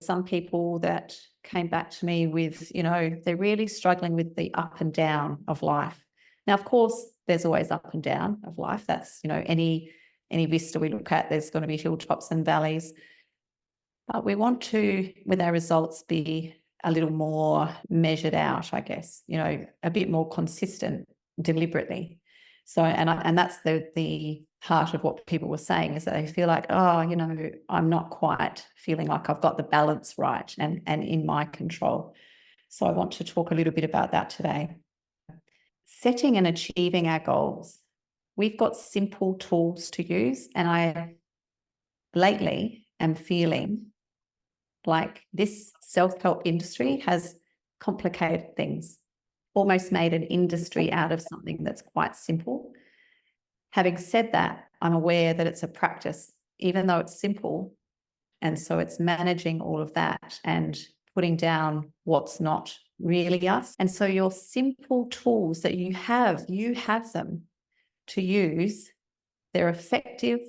some people that came back to me with, they're really struggling with the up and down of life. Now, of course, there's always up and down of life. That's, any vista we look at, there's going to be hilltops and valleys. But we want to, with our results, be a little more measured out, I guess, a bit more consistent deliberately. So, and that's the heart of what people were saying, is that they feel like, I'm not quite feeling like I've got the balance right and in my control. So I want to talk a little bit about that today. Setting and achieving our goals. We've got simple tools to use, and I lately am feeling like this self-help industry has complicated things, almost made an industry out of something that's quite simple. Having said that, I'm aware that it's a practice, even though it's simple. And so it's managing all of that and putting down what's not really us. And so your simple tools that you have them to use. They're effective.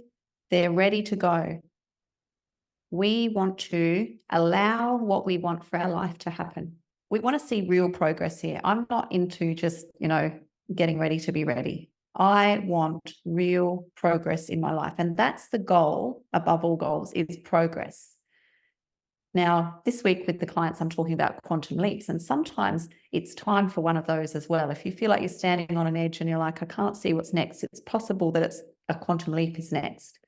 They're ready to go. We want to allow what we want for our life to happen. We want to see real progress here. I'm not into just, getting ready to be ready. I want real progress in my life. And that's the goal, above all goals, is progress. Now, this week with the clients, I'm talking about quantum leaps. And sometimes it's time for one of those as well. If you feel like you're standing on an edge and you're like, I can't see what's next, it's possible that it's a quantum leap is next.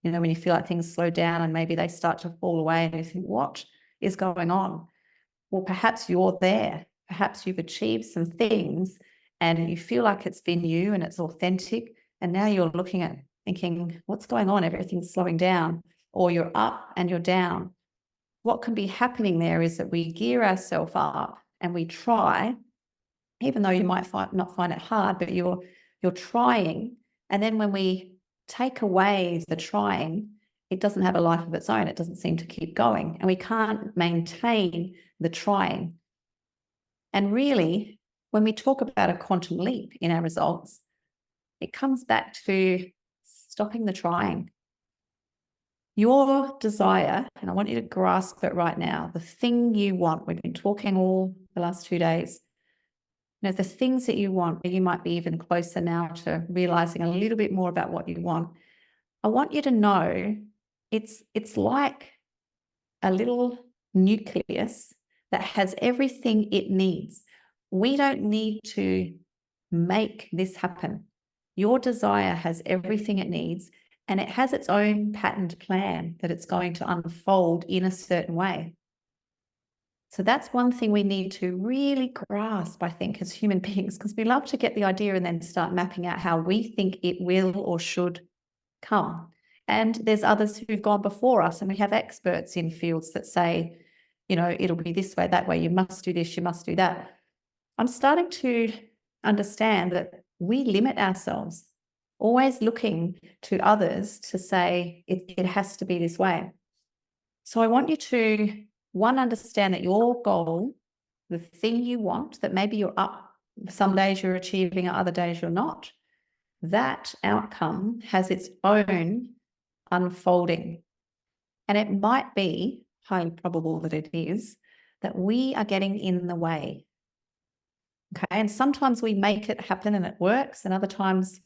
When you feel like things slow down and maybe they start to fall away and you think, what is going on? Well, perhaps you're there. Perhaps you've achieved some things and you feel like it's been you and it's authentic. And now you're looking at thinking, what's going on? Everything's slowing down, or you're up and you're down. What can be happening there is that we gear ourselves up and we try, even though you might not find it hard, but you're trying. And then when we take away the trying, it doesn't have a life of its own. It doesn't seem to keep going, and we can't maintain the trying. And really, when we talk about a quantum leap in our results, it comes back to stopping the trying. Your desire, and I want you to grasp it right now, the thing you want, we've been talking all the last 2 days, the things that you want, you might be even closer now to realizing a little bit more about what you want. I want you to know it's like a little nucleus that has everything it needs. We don't need to make this happen. Your desire has everything it needs, and it has its own patterned plan that it's going to unfold in a certain way. So that's one thing we need to really grasp, I think, as human beings, because we love to get the idea and then start mapping out how we think it will or should come. And there's others who've gone before us, and we have experts in fields that say, it'll be this way, that way, you must do this, you must do that. I'm starting to understand that we limit ourselves, always looking to others to say it has to be this way. So I want you to, one, understand that your goal, the thing you want, that maybe you're up, some days you're achieving, other days you're not, that outcome has its own unfolding. And it might be highly probable that it is, that we are getting in the way. Okay. And sometimes we make it happen and it works, and other times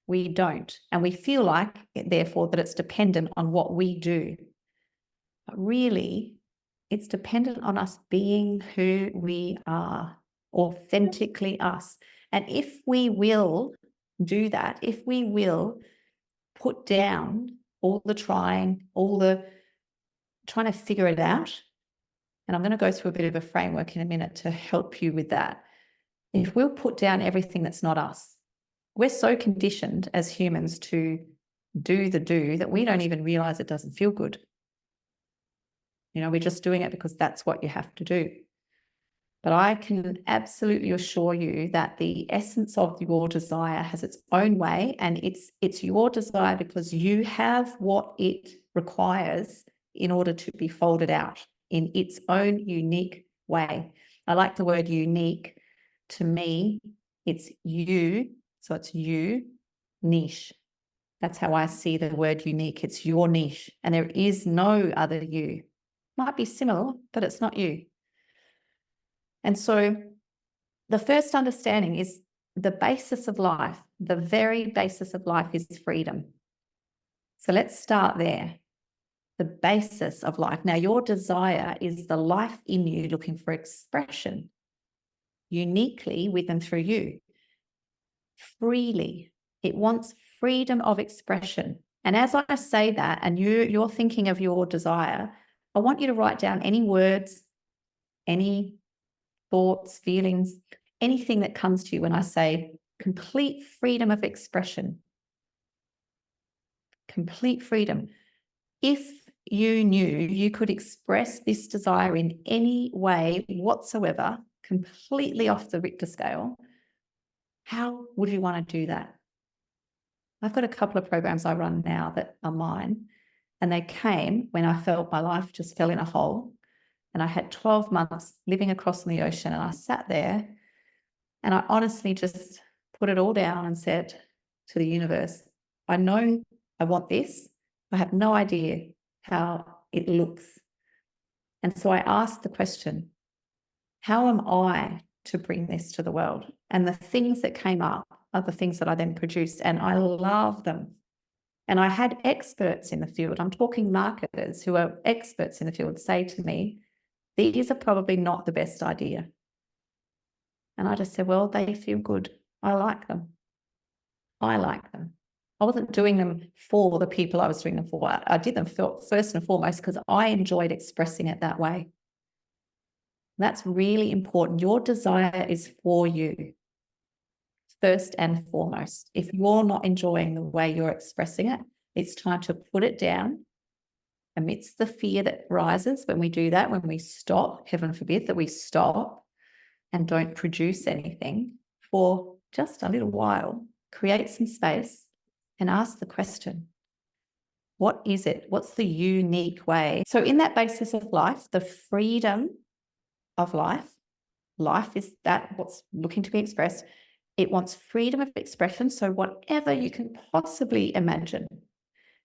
we don't. And we feel like, therefore, that it's dependent on what we do. But really, it's dependent on us being who we are, authentically us. And if we will do that, if we will put down all the trying, all the trying to figure it out, and I'm going to go through a bit of a framework in a minute to help you with that. If we'll put down everything that's not us, we're so conditioned as humans to do that we don't even realize it doesn't feel good. We're just doing it because that's what you have to do. But I can absolutely assure you that the essence of your desire has its own way, and it's your desire because you have what it requires in order to be folded out in its own unique way. I like the word unique. To me, it's you. So it's you, niche. That's how I see the word unique. It's your niche, and there is no other you. Might be similar, but it's not you. And so the first understanding is the basis of life, the very basis of life is freedom. So let's start there. The basis of life. Now, your desire is the life in you looking for expression, uniquely with and through you, freely. It wants freedom of expression. And as I say that, and you're thinking of your desire, I want you to write down any words, any thoughts, feelings, anything that comes to you when I say complete freedom of expression. Complete freedom. If you knew you could express this desire in any way whatsoever, completely off the Richter scale, how would you want to do that? I've got a couple of programs I run now that are mine, and they came when I felt my life just fell in a hole, and I had 12 months living across the ocean, and I sat there and I honestly just put it all down and said to the universe, I know I want this. I have no idea how it looks. And so I asked the question, how am I to bring this to the world? And the things that came up are the things that I then produced, and I love them. And I had experts in the field, I'm talking marketers who are experts in the field, say to me, these are probably not the best idea. And I just said, well, they feel good. I like them. I like them. I wasn't doing them for the people I was doing them for. I did them first and foremost because I enjoyed expressing it that way. That's really important. Your desire is for you, first and foremost. If you're not enjoying the way you're expressing it, it's time to put it down amidst the fear that rises when we do that, when we stop, heaven forbid that we stop and don't produce anything for just a little while. Create some space and ask the question, what is it? What's the unique way? So in that basis of life, the freedom of life is that what's looking to be expressed. It wants freedom of expression. So whatever you can possibly imagine.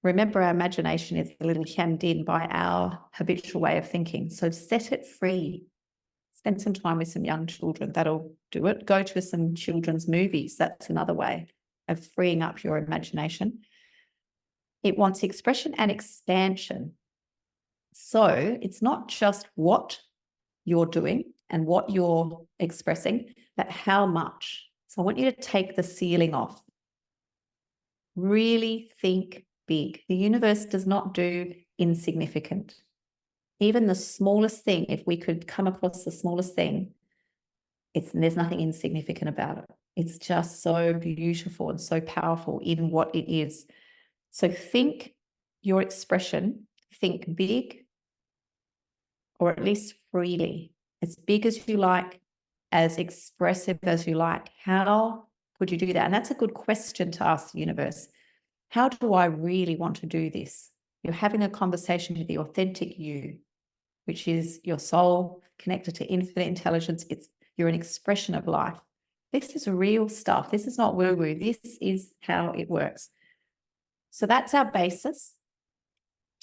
Remember, our imagination is a little hemmed in by our habitual way of thinking. So set it free. Spend some time with some young children. That'll do it. Go to some children's movies. That's another way of freeing up your imagination. It wants expression and expansion. So it's not just what you're doing and what you're expressing, but how much. So I want you to take the ceiling off. Really think big. The universe does not do insignificant. Even the smallest thing, if we could come across the smallest thing, there's nothing insignificant about it. It's just so beautiful and so powerful in what it is. So think your expression, think big, or at least freely, as big as you like, as expressive as you like. How could you do that? And that's a good question to ask the universe. How do I really want to do this? You're having a conversation with the authentic you, which is your soul connected to infinite intelligence. You're an expression of life. This is real stuff. This is not woo-woo. This is how it works. So that's our basis.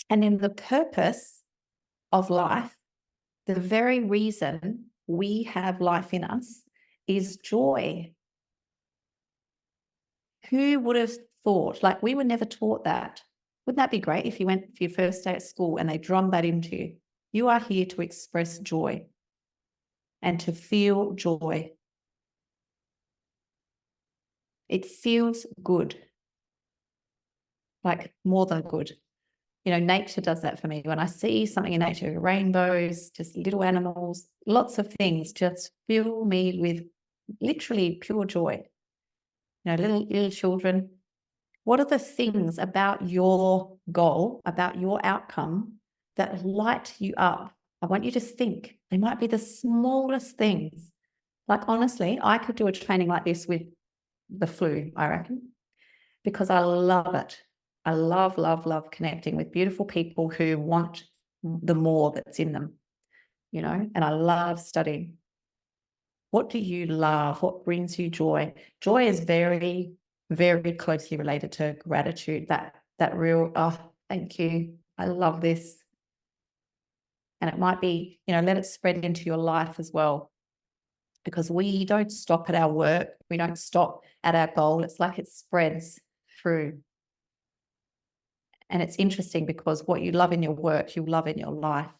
And then the purpose of life, the very reason we have life in us is joy. Who would have thought? Like, we were never taught that. Wouldn't that be great if you went for your first day at school and they drummed that into you? You are here to express joy and to feel joy. It feels good, like more than good. You know, nature does that for me. When I see something in nature, rainbows, just little animals, lots of things just fill me with literally pure joy. You know, little children. What are the things about your goal, about your outcome that light you up? I want you to think. They might be the smallest things. Like, honestly, I could do a training like this with the flu, I reckon, because I love it. I love, love, love connecting with beautiful people who want the more that's in them, you know, and I love studying. What do you love? What brings you joy? Joy is very, very closely related to gratitude, that real, oh, thank you. I love this. And it might be, let it spread into your life as well, because we don't stop at our work. We don't stop at our goal. It's like it spreads through. And it's interesting because what you love in your work, you love in your life,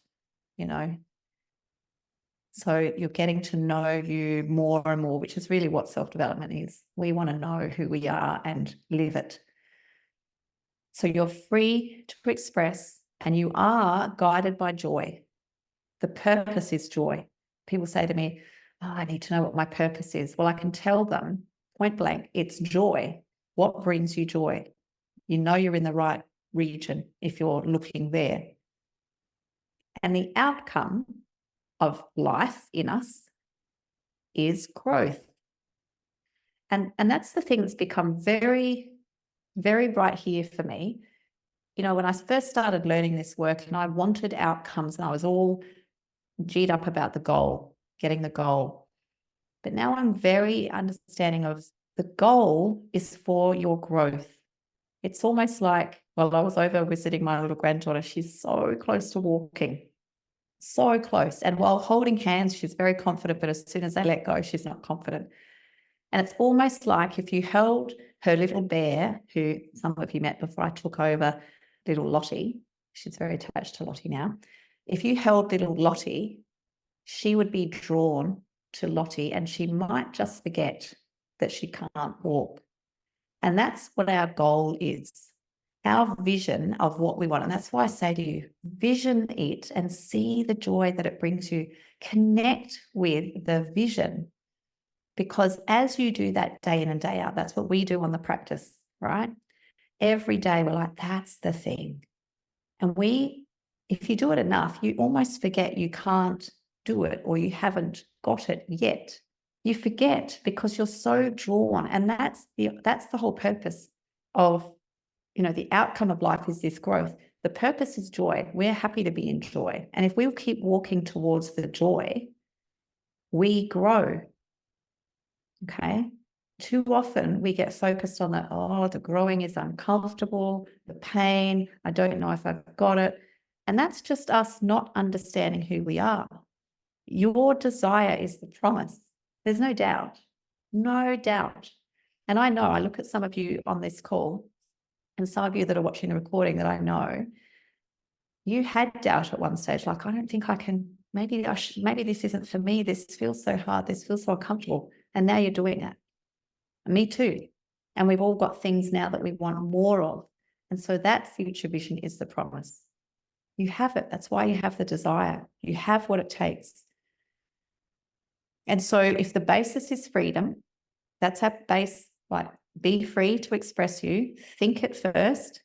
So you're getting to know you more and more, which is really what self-development is. We want to know who we are and live it. So you're free to express, and you are guided by joy. The purpose is joy. People say to me, I need to know what my purpose is. Well, I can tell them point blank, it's joy. What brings you joy? You're in the right region if you're looking there. And the outcome of life in us is growth. And that's the thing that's become very, very bright here for me. When I first started learning this work and I wanted outcomes and I was all G'd up about the goal, getting the goal. But now I'm very understanding of the goal is for your growth. It's almost like, I was over visiting my little granddaughter. She's so close to walking, so close. And while holding hands, she's very confident, but as soon as they let go, she's not confident. And it's almost like if you held her little bear, who some of you met before I took over, little Lottie, she's very attached to Lottie now. If you held little Lottie, she would be drawn to Lottie and she might just forget that she can't walk. And that's what our goal is, our vision of what we want. And that's why I say to you, vision it and see the joy that it brings you. Connect with the vision. Because as you do that day in and day out, that's what we do on the practice, right? Every day we're like, that's the thing. And if you do it enough, you almost forget you can't do it or you haven't got it yet. You forget because you're so drawn. And that's the whole purpose of, the outcome of life is this growth. The purpose is joy. We're happy to be in joy. And if we keep walking towards the joy, we grow. Okay. Too often we get focused on the growing is uncomfortable, the pain, I don't know if I've got it. And that's just us not understanding who we are. Your desire is the promise. There's no doubt. No doubt. And I know, I look at some of you on this call and some of you that are watching the recording that I know, you had doubt at one stage, like, I don't think I can, maybe this isn't for me. This feels so hard. This feels so uncomfortable. And now you're doing it. Me too. And we've all got things now that we want more of. And so that future vision is the promise. You have it. That's why you have the desire. You have what it takes. And so if the basis is freedom, that's our base, like be free to express you, think it first,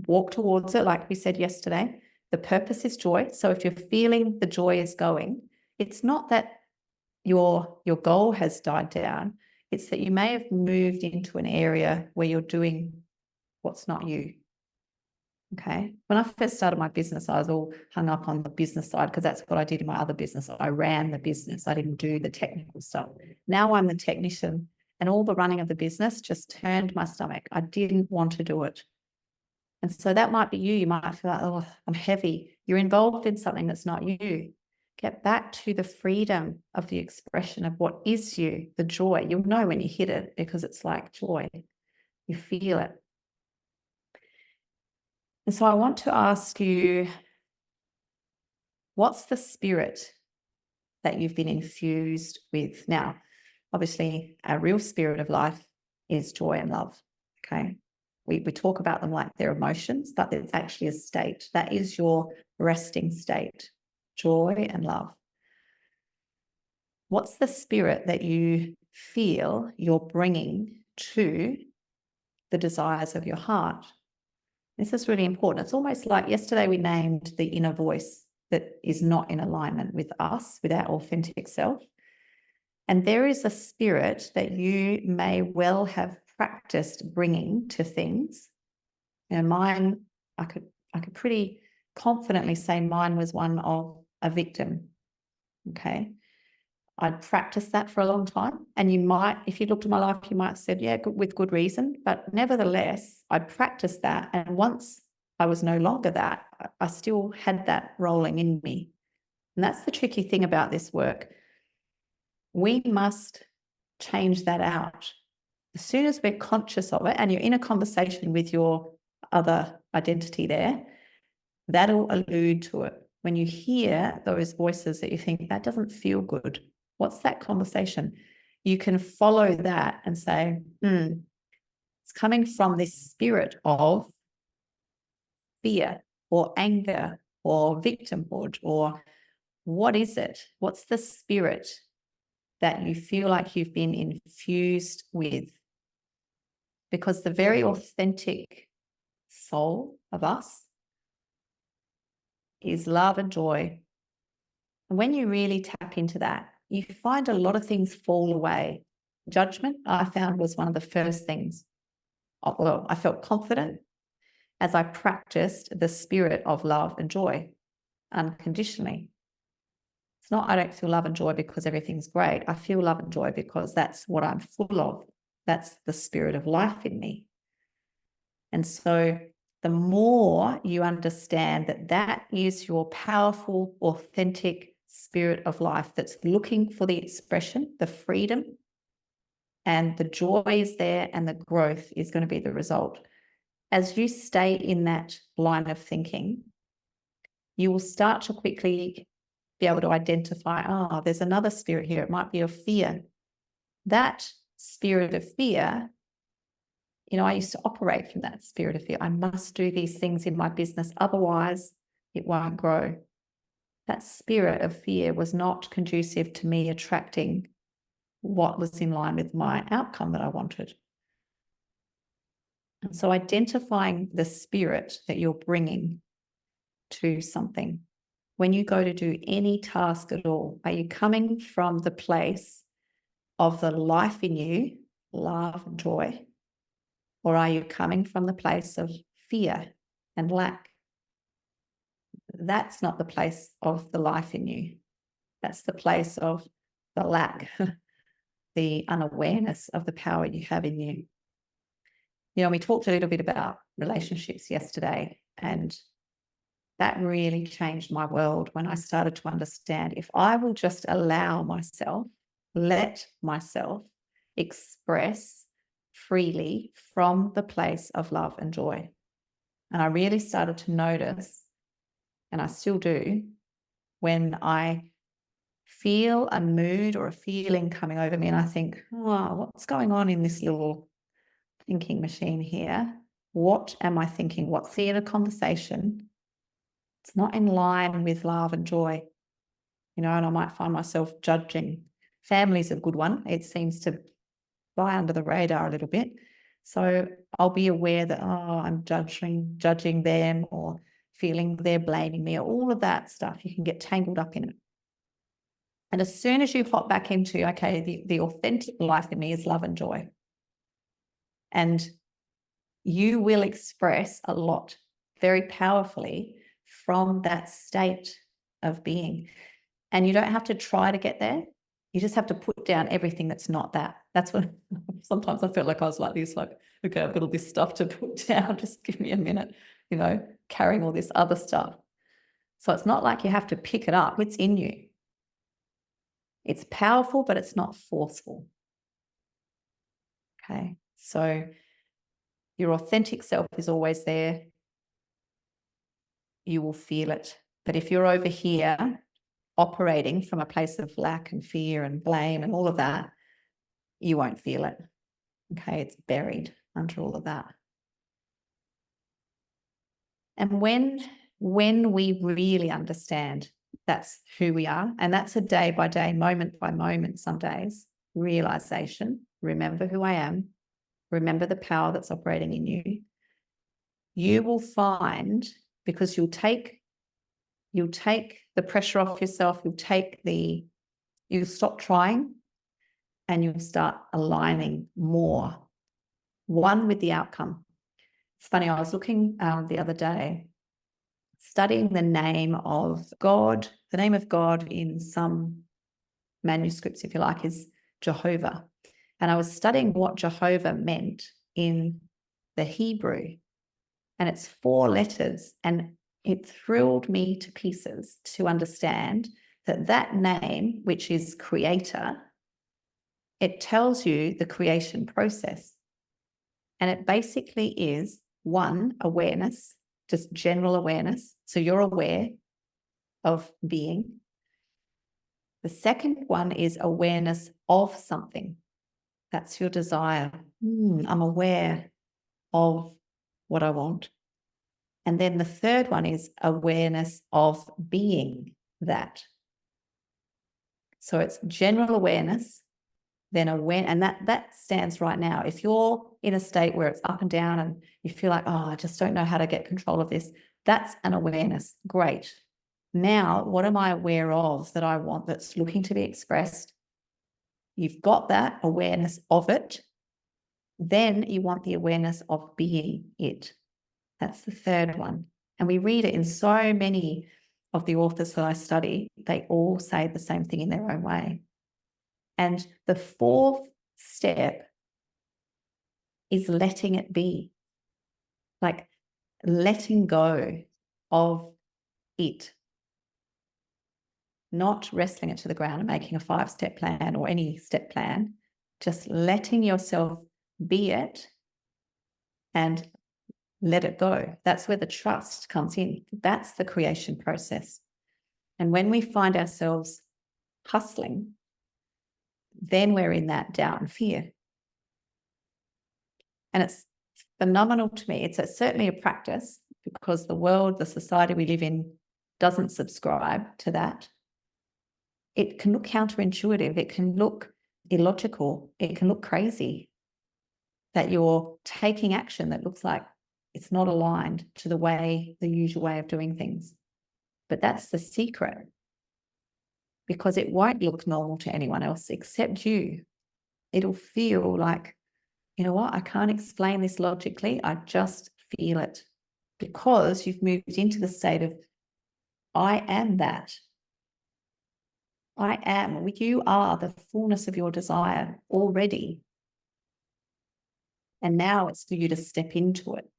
walk towards it, like we said yesterday. The purpose is joy. So if you're feeling the joy is going, it's not that your goal has died down. It's that you may have moved into an area where you're doing what's not you. Okay. When I first started my business, I was all hung up on the business side because that's what I did in my other business. I ran the business. I didn't do the technical stuff. Now I'm the technician and all the running of the business just turned my stomach. I didn't want to do it. And so that might be you. You might feel like, I'm heavy. You're involved in something that's not you. Get back to the freedom of the expression of what is you, the joy. You'll know when you hit it because it's like joy. You feel it. And so I want to ask you, what's the spirit that you've been infused with? Now, obviously, our real spirit of life is joy and love, okay? We talk about them like they're emotions, but it's actually a state. That is your resting state, joy and love. What's the spirit that you feel you're bringing to the desires of your heart? This is really important. It's almost like yesterday we named the inner voice that is not in alignment with us, with our authentic self. And there is a spirit that you may well have practiced bringing to things. Mine, I could pretty confidently say mine was one of a victim. Okay. I'd practiced that for a long time. And you might, if you looked at my life, you might have said, yeah, with good reason. But nevertheless, I'd practiced that. And once I was no longer that. I still had that rolling in me. And that's the tricky thing about this work. We must change that out. As soon as we're conscious of it and you're in a conversation with your other identity there, that'll allude to it. When you hear those voices that you think, that doesn't feel good, what's that conversation? You can follow that and say, it's coming from this spirit of fear or anger or victimhood, or what is it? What's the spirit that you feel like you've been infused with? Because the very authentic soul of us is love and joy. And when you really tap into that, you find a lot of things fall away. Judgment, I found, was one of the first things. Well, I felt confident as I practiced the spirit of love and joy unconditionally. It's not I don't feel love and joy because everything's great. I feel love and joy because that's what I'm full of. That's the spirit of life in me. And so the more you understand that that is your powerful, authentic spirit of life that's looking for the expression, the freedom, and the joy is there and the growth is going to be the result. As you stay in that line of thinking, you will start to quickly be able to identify, there's another spirit here. It might be of fear. That spirit of fear, I used to operate from that spirit of fear. I must do these things in my business, otherwise it won't grow. That spirit of fear was not conducive to me attracting what was in line with my outcome that I wanted. And so identifying the spirit that you're bringing to something. When you go to do any task at all, are you coming from the place of the life in you, love and joy? Or are you coming from the place of fear and lack? That's not the place of the life in you. That's the place of the lack, the unawareness of the power you have in you. We talked a little bit about relationships yesterday, and that really changed my world when I started to understand if I will just allow myself, let myself express freely from the place of love and joy. And I really started to notice, and I still do, when I feel a mood or a feeling coming over me and I think, what's going on in this little thinking machine here? What am I thinking? What's the inner conversation? It's not in line with love and joy, and I might find myself judging. Family's a good one. It seems to fly under the radar a little bit. So I'll be aware that, I'm judging them, or feeling they're blaming me, or all of that stuff. You can get tangled up in it. And as soon as you hop back into, okay, the authentic life in me is love and joy. And you will express a lot very powerfully from that state of being. And you don't have to try to get there. You just have to put down everything that's not that. That's what sometimes I felt like I was like this, like, okay, I've got all this stuff to put down. Just give me a minute, carrying all this other stuff. So it's not like you have to pick it up. It's in you. It's powerful, but it's not forceful. Okay. So your authentic self is always there. You will feel it. But if you're over here operating from a place of lack and fear and blame and all of that, you won't feel it. Okay, it's buried under all of that. And when we really understand that's who we are, and that's a day by day, moment by moment, some days, realization, remember who I am, remember the power that's operating in you, you will find, because you'll take the pressure off yourself, you'll stop trying, and you'll start aligning more, one with the outcome. It's funny, I was looking the other day, studying the name of God. The name of God in some manuscripts, if you like, is Jehovah. And I was studying what Jehovah meant in the Hebrew. And it's 4 letters. And it thrilled me to pieces to understand that that name, which is creator, it tells you the creation process. And it basically is 1, awareness, just general awareness. So you're aware of being. The second one is awareness of something. That's your desire. I'm aware of what I want. And then the third one is awareness of being that. So it's general awareness, then aware, and that stands right now. If you're in a state where it's up and down and you feel like, I just don't know how to get control of this, that's an awareness. Great. Now, what am I aware of that I want that's looking to be expressed? You've got that awareness of it. Then you want the awareness of being it. That's the third one. And we read it in so many of the authors that I study. They all say the same thing in their own way. And the fourth step is letting it be, like letting go of it, not wrestling it to the ground and making a 5-step plan or any step plan, just letting yourself be it and let it go. That's where the trust comes in. That's the creation process. And when we find ourselves hustling, then we're in that doubt and fear. And it's phenomenal to me. It's certainly a practice because the world, the society we live in doesn't subscribe to that. It can look counterintuitive. It can look illogical. It can look crazy that you're taking action that looks like it's not aligned to the usual way of doing things. But that's the secret, because it won't look normal to anyone else except you. It'll feel like, you know what, I can't explain this logically. I just feel it, because you've moved into the state of, I am that. I am. You are the fullness of your desire already. And now it's for you to step into it.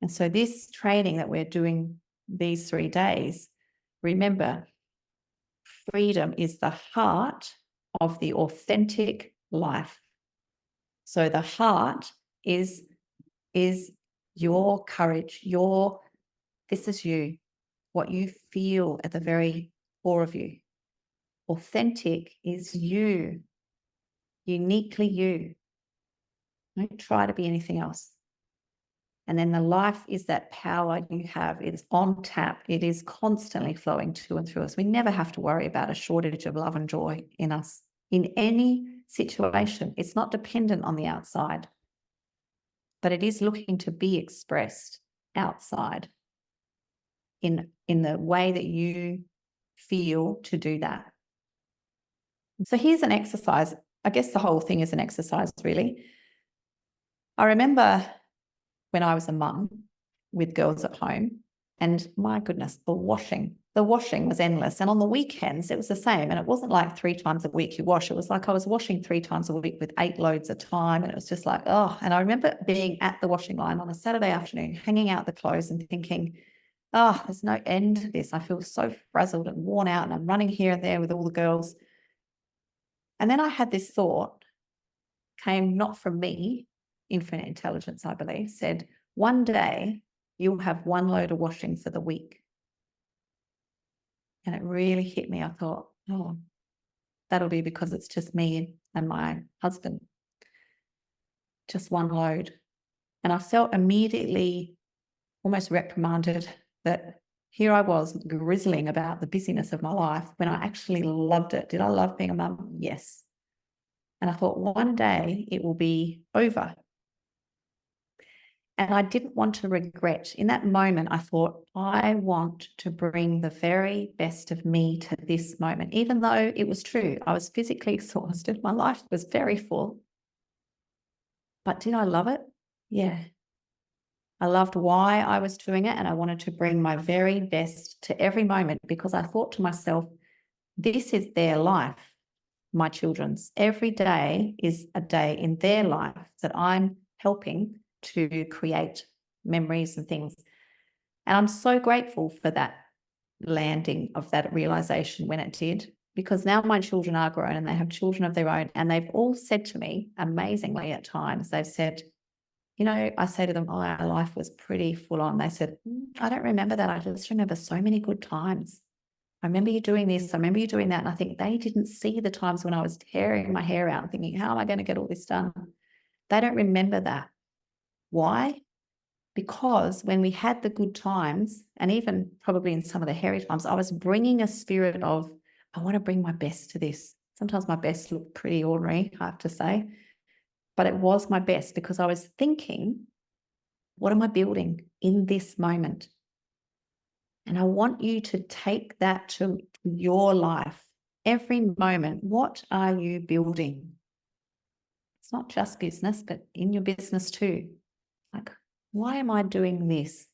And so this training that we're doing these 3 days, remember, freedom is the heart of the authentic life. So the heart is your courage, this is you, what you feel at the very core of you. Authentic is you, uniquely you. Don't try to be anything else. And then the life is that power you have. It's on tap. It is constantly flowing to and through us. We never have to worry about a shortage of love and joy in us. In any situation, it's not dependent on the outside, but it is looking to be expressed outside in the way that you feel to do that. So here's an exercise. I guess the whole thing is an exercise, really. I remember when I was a mum with girls at home, and my goodness, the washing was endless. And on the weekends, it was the same. And it wasn't like 3 times a week you wash. It was like I was washing 3 times a week with 8 loads of time. And it was just like, oh. And I remember being at the washing line on a Saturday afternoon, hanging out the clothes and thinking, oh, there's no end to this. I feel so frazzled and worn out, and I'm running here and there with all the girls. And then I had this thought, came not from me, infinite intelligence, I believe, said, one day you'll have 1 load of washing for the week. And it really hit me. I thought, oh, that'll be because it's just me and my husband. Just 1 load. And I felt immediately almost reprimanded that here I was grizzling about the busyness of my life when I actually loved it. Did I love being a mum? Yes. And I thought one day it will be over. And I didn't want to regret. In that moment, I thought, I want to bring the very best of me to this moment, even though it was true. I was physically exhausted. My life was very full. But did I love it? Yeah. I loved why I was doing it, and I wanted to bring my very best to every moment, because I thought to myself, this is their life, my children's. Every day is a day in their life that I'm helping to create memories and things. And I'm so grateful for that landing of that realization when it did, because now my children are grown and they have children of their own, and they've all said to me, amazingly at times, they've said, I say to them, oh, our life was pretty full on. They said, I don't remember that. I just remember so many good times. I remember you doing this. I remember you doing that. And I think they didn't see the times when I was tearing my hair out and thinking, how am I going to get all this done? They don't remember that. Why? Because when we had the good times, and even probably in some of the hairy times, I was bringing a spirit of, I want to bring my best to this. Sometimes my best looked pretty ordinary, I have to say, but it was my best because I was thinking, what am I building in this moment? And I want you to take that to your life. Every moment, what are you building? It's not just business, but in your business too. Like, why am I doing this?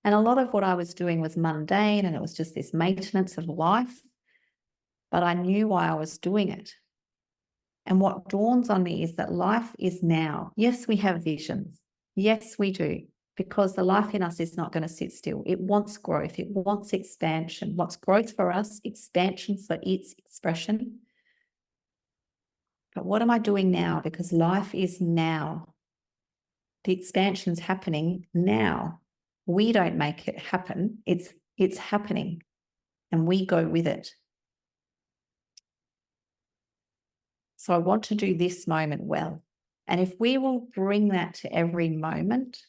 And a lot of what I was doing was mundane, and it was just this maintenance of life, but I knew why I was doing it. And what dawns on me is that life is now. Yes, we have visions. Yes, we do, because the life in us is not going to sit still. It wants growth. It wants expansion. What's growth for us? Expansion for its expression. But what am I doing now? Because life is now. The expansion's happening now. We don't make it happen. It's happening, and we go with it. So I want to do this moment well. And if we will bring that to every moment,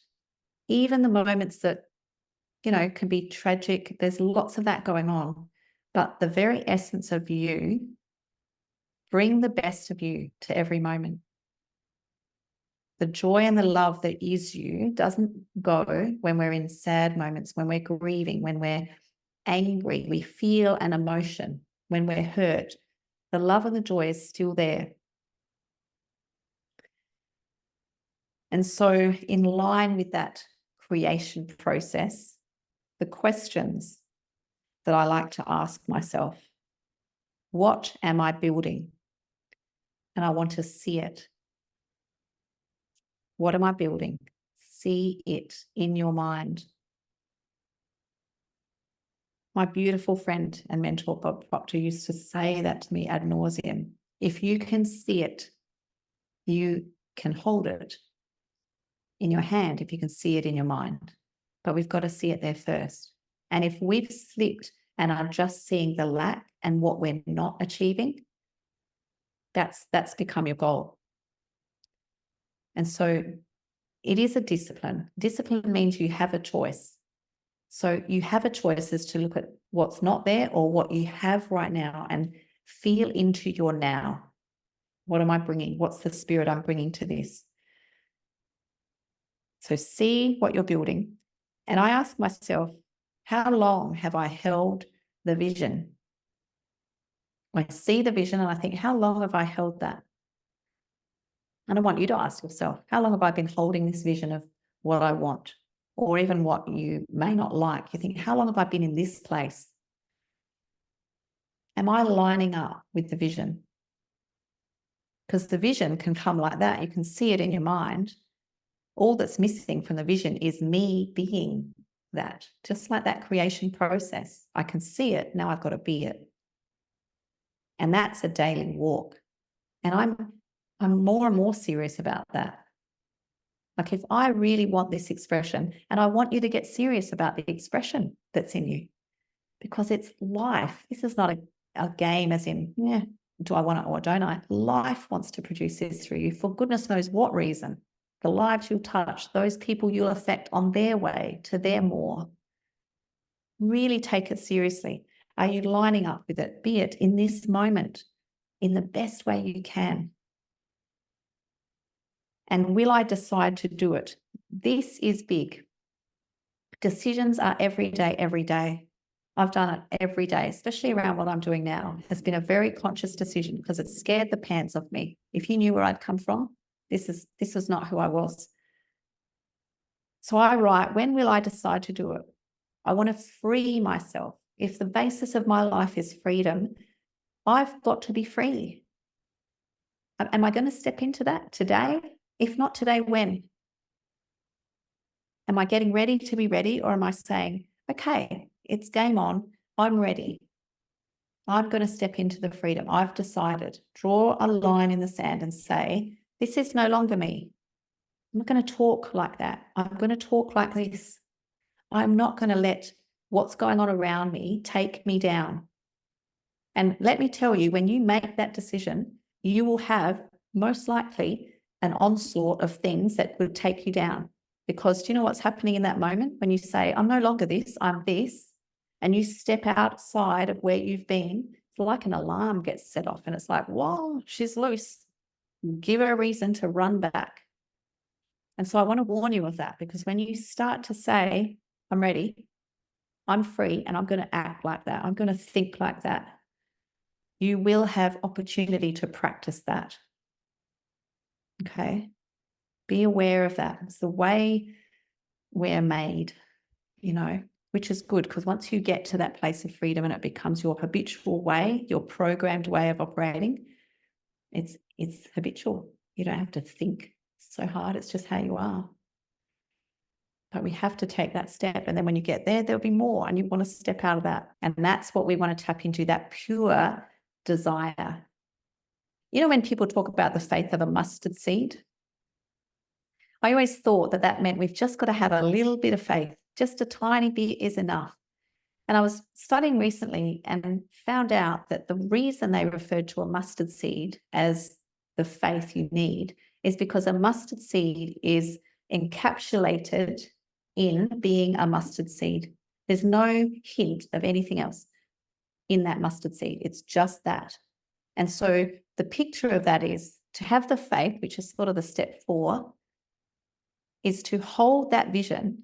even the moments that, can be tragic, there's lots of that going on, but the very essence of you, bring the best of you to every moment. The joy and the love that is you doesn't go when we're in sad moments, when we're grieving, when we're angry, we feel an emotion, when we're hurt. The love and the joy is still there. And so in line with that creation process, the questions that I like to ask myself, what am I building? And I want to see it. What am I building? See it in your mind. My beautiful friend and mentor, Bob Proctor, used to say that to me ad nauseum. If you can see it, you can hold it in your hand, if you can see it in your mind. But we've got to see it there first. And if we've slipped and are just seeing the lack and what we're not achieving, that's become your goal. And so it is a discipline. Discipline means you have a choice. So you have a choice as to look at what's not there or what you have right now and feel into your now. What am I bringing? What's the spirit I'm bringing to this? So see what you're building. And I ask myself, how long have I held the vision? I see the vision and I think, how long have I held that? And I want you to ask yourself, how long have I been holding this vision of what I want, or even what you may not like? You think, how long have I been in this place? Am I lining up with the vision? Because the vision can come like that. You can see it in your mind. All that's missing from the vision is me being that, just like that creation process. I can see it, now I've got to be it. And that's a daily walk. And I'm more and more serious about that. Like, if I really want this expression, and I want you to get serious about the expression that's in you, because it's life. This is not a game as in, do I want it or don't I? Life wants to produce this through you for goodness knows what reason. The lives you'll touch, those people you'll affect on their way to their more. Really take it seriously. Are you lining up with it? Be it in this moment, in the best way you can. And will I decide to do it? This is big. Decisions are every day, every day. I've done it every day, especially around what I'm doing now. It's been a very conscious decision because it scared the pants off me. If you knew where I'd come from, this is not who I was. So I write, when will I decide to do it? I want to free myself. If the basis of my life is freedom, I've got to be free. Am I going to step into that today? If not today, when? Am I getting ready to be ready? Or am I saying, okay, it's game on. I'm ready. I'm going to step into the freedom. I've decided. Draw a line in the sand and say, this is no longer me. I'm not going to talk like that. I'm going to talk like this. I'm not going to let what's going on around me take me down. And let me tell you, when you make that decision, you will have most likely an onslaught of things that would take you down. Because do you know what's happening in that moment when you say, I'm no longer this, I'm this, and you step outside of where you've been, it's like an alarm gets set off and it's like, whoa, she's loose. Give her a reason to run back. And so I want to warn you of that, because when you start to say, I'm ready, I'm free, and I'm going to act like that, I'm going to think like that, you will have opportunity to practice that. Okay? Be aware of that. It's the way we're made, which is good, because once you get to that place of freedom and it becomes your habitual way, your programmed way of operating, it's habitual. You don't have to think so hard. It's just how you are. But we have to take that step. And then when you get there, there'll be more, and you want to step out of that. And that's what we want to tap into, that pure desire. When people talk about the faith of a mustard seed, I always thought that meant we've just got to have a little bit of faith. Just a tiny bit is enough. And I was studying recently and found out that the reason they referred to a mustard seed as the faith you need is because a mustard seed is encapsulated in being a mustard seed. There's no hint of anything else in that mustard seed. It's just that. And so the picture of that is to have the faith, which is sort of the step 4, is to hold that vision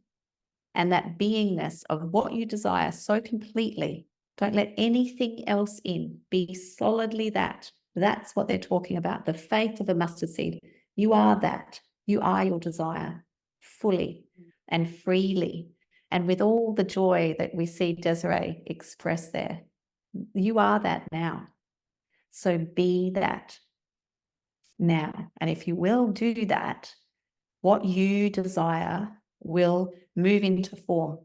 and that beingness of what you desire so completely. Don't let anything else in. Be solidly that. That's what they're talking about, the faith of a mustard seed. You are that. You are your desire fully and freely, and with all the joy that we see Desiree express there. You are that now. So be that now. And if you will do that, what you desire will move into form.